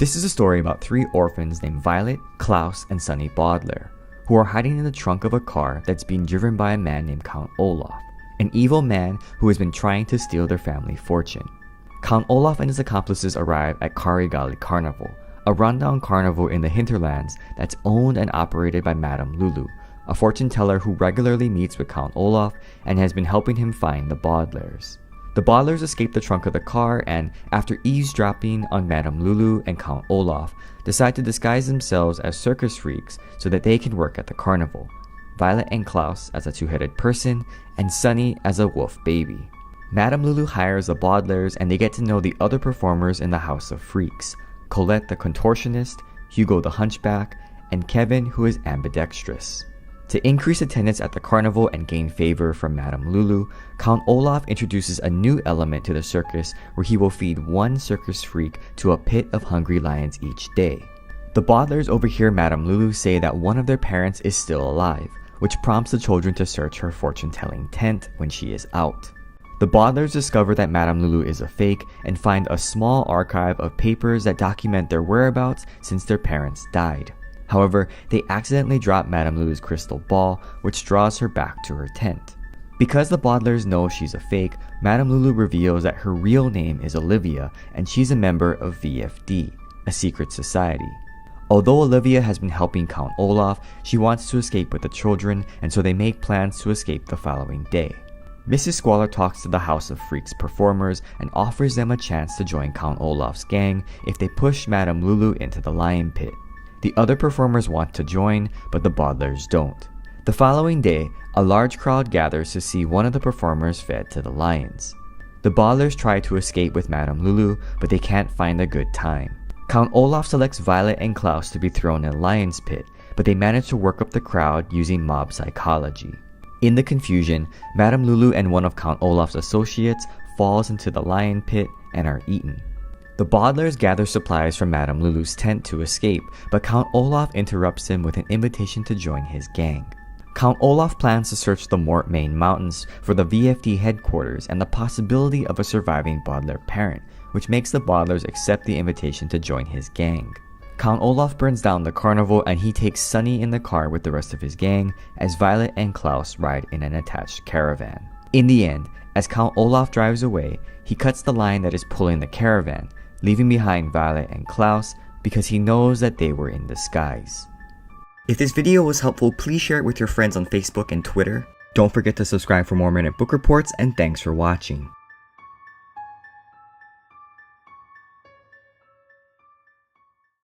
This is a story about three orphans named Violet, Klaus, and Sonny Baudelaire, who are hiding in the trunk of a car that's being driven by a man named Count Olaf, an evil man who has been trying to steal their family fortune. Count Olaf and his accomplices arrive at Carigali Carnival, a rundown carnival in the hinterlands that's owned and operated by Madame Lulu, a fortune teller who regularly meets with Count Olaf and has been helping him find the Baudelaires. The Baudelaires escape the trunk of the car and, after eavesdropping on Madame Lulu and Count Olaf, decide to disguise themselves as circus freaks so that they can work at the carnival. Violet and Klaus as a two-headed person, and Sonny as a wolf baby. Madame Lulu hires the Baudelaires and they get to know the other performers in the House of Freaks, Colette the contortionist, Hugo the hunchback, and Kevin who is ambidextrous. To increase attendance at the carnival and gain favor from Madame Lulu, Count Olaf introduces a new element to the circus where he will feed one circus freak to a pit of hungry lions each day. The Baudelaires overhear Madame Lulu say that one of their parents is still alive, which prompts the children to search her fortune-telling tent when she is out. The Baudelaires discover that Madame Lulu is a fake and find a small archive of papers that document their whereabouts since their parents died. However, they accidentally drop Madame Lulu's crystal ball, which draws her back to her tent. Because the Baudelaires know she's a fake, Madame Lulu reveals that her real name is Olivia and she's a member of VFD, a secret society. Although Olivia has been helping Count Olaf, she wants to escape with the children, and so they make plans to escape the following day. Mrs. Squalor talks to the House of Freaks performers and offers them a chance to join Count Olaf's gang if they push Madame Lulu into the lion pit. The other performers want to join, but the Baudelaires don't. The following day, a large crowd gathers to see one of the performers fed to the lions. The Baudelaires try to escape with Madame Lulu, but they can't find a good time. Count Olaf selects Violet and Klaus to be thrown in a lion's pit, but they manage to work up the crowd using mob psychology. In the confusion, Madame Lulu and one of Count Olaf's associates falls into the lion pit and are eaten. The Baudelaires gather supplies from Madame Lulu's tent to escape, but Count Olaf interrupts him with an invitation to join his gang. Count Olaf plans to search the Mortmain Mountains for the VFD headquarters and the possibility of a surviving Baudelaire parent, which makes the Baudelaires accept the invitation to join his gang. Count Olaf burns down the carnival and he takes Sonny in the car with the rest of his gang as Violet and Klaus ride in an attached caravan. In the end, as Count Olaf drives away, he cuts the line that is pulling the caravan, leaving behind Violet and Klaus because he knows that they were in disguise. If this video was helpful, please share it with your friends on Facebook and Twitter. Don't forget to subscribe for more Minute Book Reports, and thanks for watching.